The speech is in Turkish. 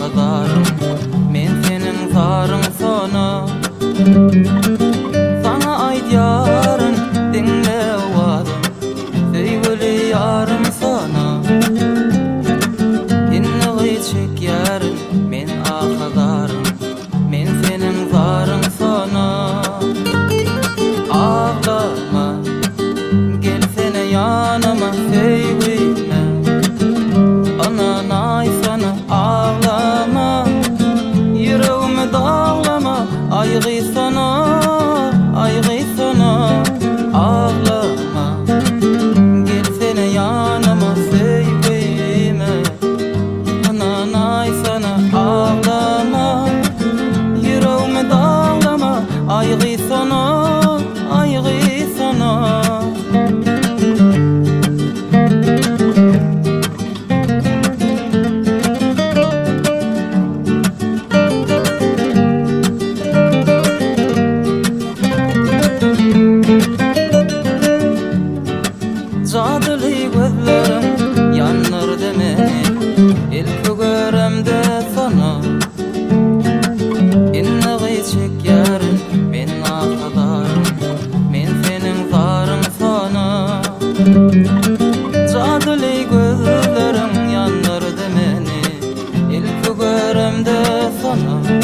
ağlarım, men senin zarın sona. Sana aýdýaryn diňle owalym, söýgüli ýarym sana. Inňy çekýäryn men ağlarım, men senin zarın sona. Ağlama, gelsene yanıma söýgüme, anan ay sana ağlama, yüreğimi dağlama, aýgy sana, aýgy sana. Ağlama, gelsene yanıma söýgüme, anan ay sana ağlama, yüreğimi dağlama, aýgy sana, aýgy sana. Jadyly gözlerim ýanardy meni, ilki göremde sana. Inňy çekýäryn men ağlarym, men senin zaryn sana. Jadyly gözlerim ýanardy meni, ilki göremde sana.